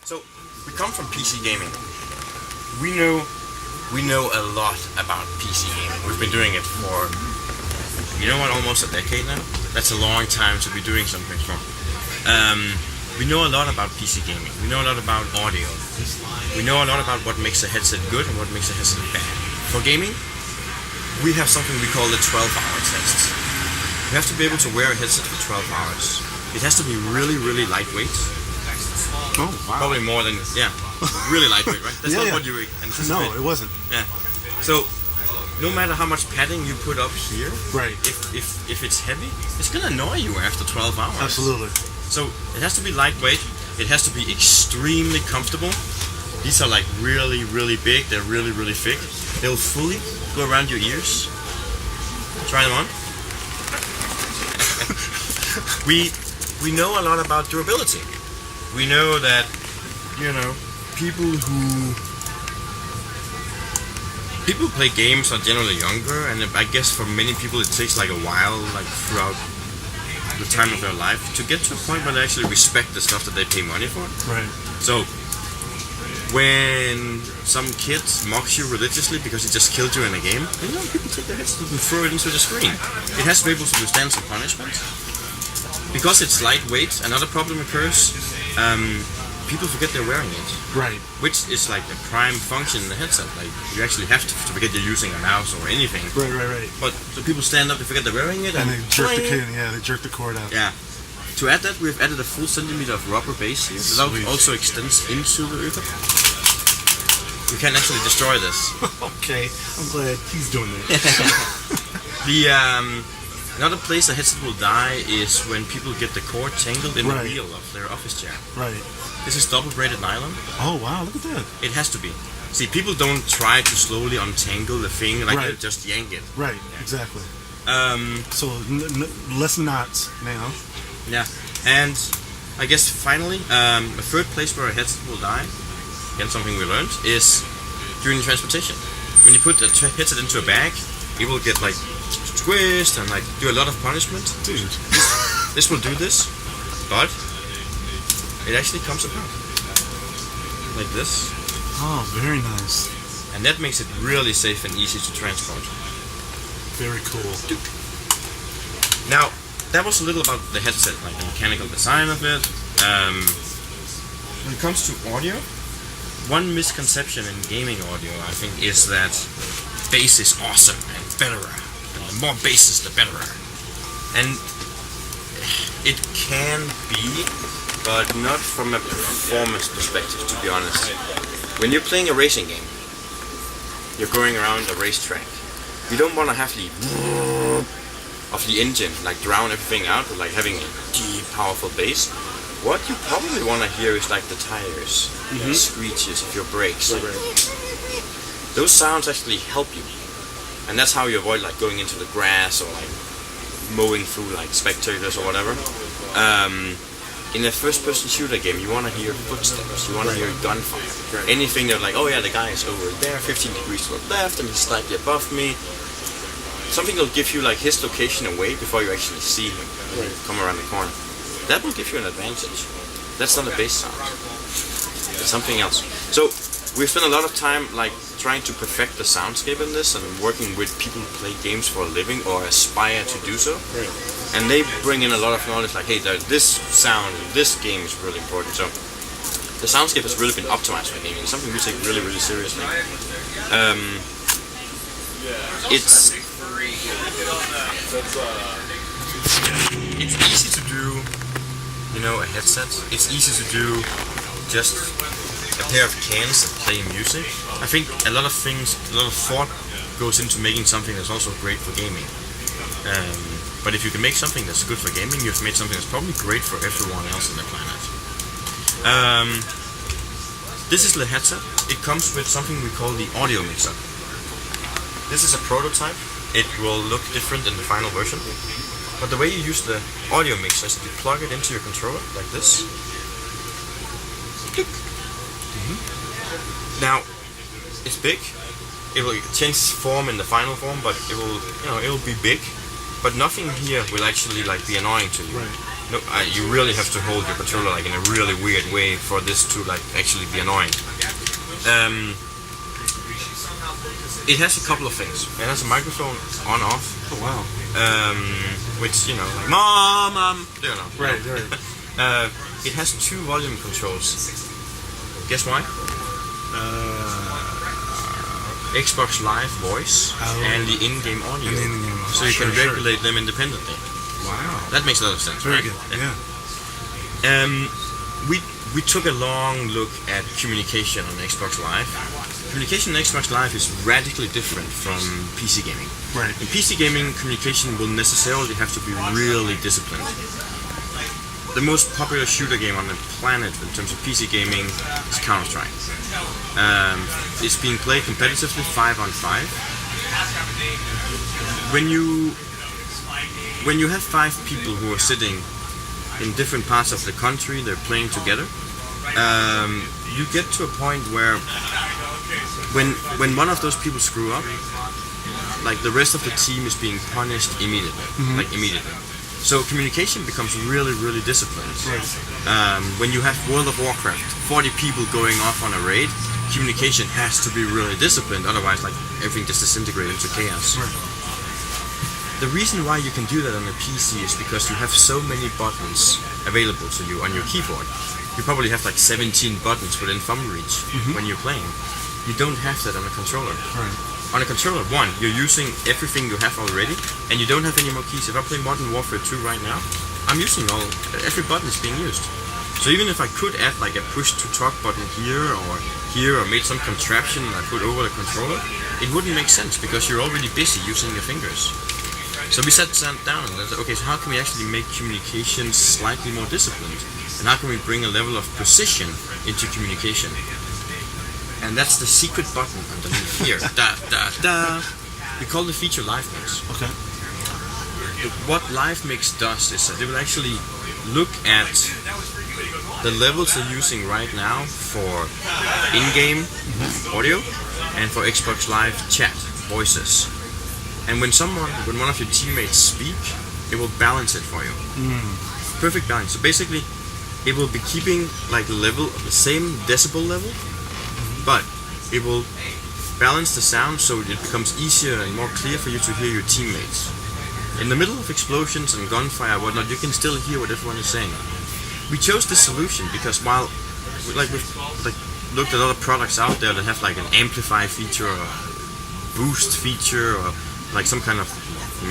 So we come from PC gaming. We know a lot about PC gaming. We've been doing it for, almost a decade now. That's a long time to be doing something for. We know a lot about PC gaming. We know a lot about audio. We know a lot about what makes a headset good and what makes a headset bad. For gaming, we have something we call the 12-hour test. You have to be able to wear a headset for 12 hours. It has to be really, really lightweight. Oh, wow. Probably more than, really lightweight, right? That's not what you anticipate. No, it wasn't. Yeah. So, no matter how much padding you put up here, right? If it's heavy, it's gonna annoy you after 12 hours. Absolutely. So it has to be lightweight. It has to be extremely comfortable. These are like really, really big. They're really, really thick. They'll fully go around your ears. Try them on. We know a lot about durability. We know that, people who play games are generally younger, and I guess for many people it takes like a while, like throughout the time of their life, to get to a point where they actually respect the stuff that they pay money for. Right. So when some kid mocks you religiously because he just killed you in a game, people take their heads and throw it into the screen. It has to be able to withstand some punishment. Because it's lightweight, another problem occurs. People forget they're wearing it. Right. Which is like the prime function in the headset. Like you actually have to forget you're using a mouse or anything. Right. But so people stand up, they forget they're wearing it, and they jerk the cord out. Yeah. To add that, we've added a full centimeter of rubber base here. That also extends into the ear. You can actually destroy this. Okay, I'm glad he's doing that. Another place a headset will die is when people get the cord tangled in the wheel of their office chair. Right. This is double-braided nylon. Oh wow, look at that. It has to be. See, people don't try to slowly untangle the thing, they just yank it. Right, exactly. So less knots now. Yeah, and I guess finally, the third place where a headset will die, again something we learned, is during transportation. When you put a headset into a bag, it will get like twist and like do a lot of punishment. Dude. This will do this, but it actually comes apart. Like this. Oh, very nice. And that makes it really safe and easy to transport. Very cool. Now, that was a little about the headset, like the mechanical design of it. When it comes to audio, one misconception in gaming audio, I think, is that bass is awesome and better. The more basses, the better. And it can be, but not from a performance perspective, to be honest. When you're playing a racing game, you're going around a racetrack. You don't want to have the of the engine, like drown everything out, or like having a deep, powerful bass. What you probably want to hear is like the tires, the screeches of your brakes. Those sounds actually help you. And that's how you avoid like going into the grass or like mowing through like spectators or whatever. In a first-person shooter game, you want to hear footsteps, you want to hear gunfire. Anything that's like, oh yeah, the guy is over there, 15 degrees to the left, and he's slightly above me. Something that'll give you like his location away before you actually see him come around the corner. That will give you an advantage. That's not a bass sound. It's something else. So we've spent a lot of time like trying to perfect the soundscape in this and working with people who play games for a living or aspire to do so. Right. And they bring in a lot of knowledge like, hey, this sound in this game is really important. So the soundscape has really been optimized for gaming. It's something we take really, really seriously. It's easy to do, a headset. It's easy to do just a pair of cans that play music. I think a lot of thought goes into making something that's also great for gaming. But if you can make something that's good for gaming, you've made something that's probably great for everyone else on the planet. This is the headset. It comes with something we call the audio mixer. This is a prototype. It will look different in the final version. But the way you use the audio mixer is you plug it into your controller like this. Now, it's big. It will change its form in the final form, but it will be big. But nothing here will actually like be annoying to you. Right. No, you really have to hold your controller like in a really weird way for this to like actually be annoying. It has a couple of things. It has a microphone on off. Oh wow. Which like mom, you know. Right. It has 2 volume controls. Guess why? Xbox Live voice and the in-game audio, so you can regulate them independently. Wow, that makes a lot of sense. Very right? good. Yeah. We took a long look at communication on Xbox Live. Communication on Xbox Live is radically different from PC gaming. Right. In PC gaming, communication will necessarily have to be really disciplined. The most popular shooter game on the planet in terms of PC gaming is Counter-Strike. It's being played competitively 5-on-5. When you have 5 people who are sitting in different parts of the country, they're playing together, you get to a point where when one of those people screw up, like the rest of the team is being punished immediately, immediately. So communication becomes really, really disciplined. Right. When you have World of Warcraft, 40 people going off on a raid, communication has to be really disciplined, otherwise like everything just disintegrates into chaos. Right. The reason why you can do that on a PC is because you have so many buttons available to you on your keyboard. You probably have like 17 buttons within thumb reach when you're playing. You don't have that on a controller. Right. On a controller, you're using everything you have already, and you don't have any more keys. If I play Modern Warfare 2 right now, I'm using every button is being used. So even if I could add like a push to talk button here, or made some contraption and I put over the controller, it wouldn't make sense because you're already busy using your fingers. So we sat down and said, okay, so how can we actually make communication slightly more disciplined? And how can we bring a level of precision into communication? And that's the secret button underneath here. We call the feature Live Mix. Okay. What Live Mix does is that it will actually look at the levels you're using right now for in-game audio and for Xbox Live chat voices. And when one of your teammates speak, it will balance it for you. Perfect balance. So basically, it will be keeping like the same decibel level, but it will balance the sound so it becomes easier and more clear for you to hear your teammates. In the middle of explosions and gunfire and whatnot, you can still hear what everyone is saying. We chose this solution because while we've looked at other products out there that have like an amplify feature or a boost feature or like some kind of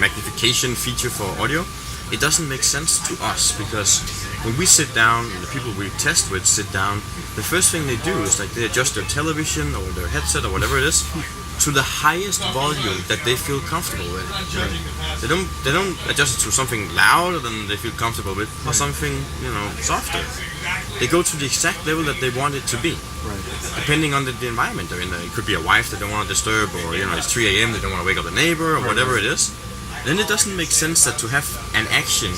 magnification feature for audio, it doesn't make sense to us because when we sit down and the people we test with sit down, the first thing they do is like they adjust their television or their headset or whatever it is to the highest volume that they feel comfortable with. They don't adjust it to something louder than they feel comfortable with or something softer. They go to the exact level that they want it to be, depending on the environment they're in. It could be a wife they don't want to disturb, or it's 3 a.m. they don't want to wake up the neighbor, or whatever it is. Then it doesn't make sense that to have an action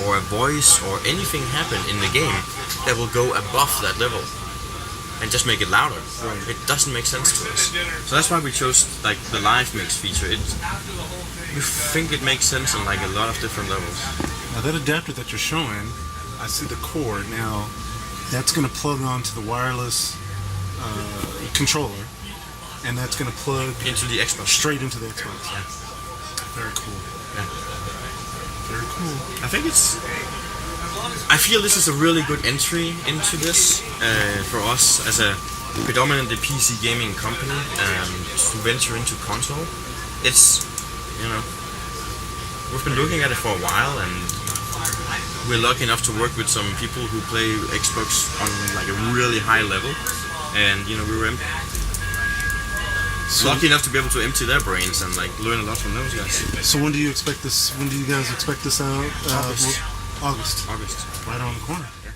or a voice or anything happen in the game that will go above that level and just make it louder. It doesn't make sense to us. So that's why we chose like the Live Mix feature. We think it makes sense on like a lot of different levels. Now that adapter that you're showing, I see the cord. Now that's going to plug onto the wireless controller, and that's going to plug into the Xbox. Straight into the Xbox. Yeah. Very cool. Yeah. Very cool. I feel this is a really good entry into this for us as a predominantly PC gaming company to venture into console. It's, we've been looking at it for a while, and we're lucky enough to work with some people who play Xbox on like a really high level, and we were lucky enough to be able to empty their brains and like learn a lot from those guys. So when do you expect this? When do you guys expect this out? August. August. August. Right around the corner. Yeah.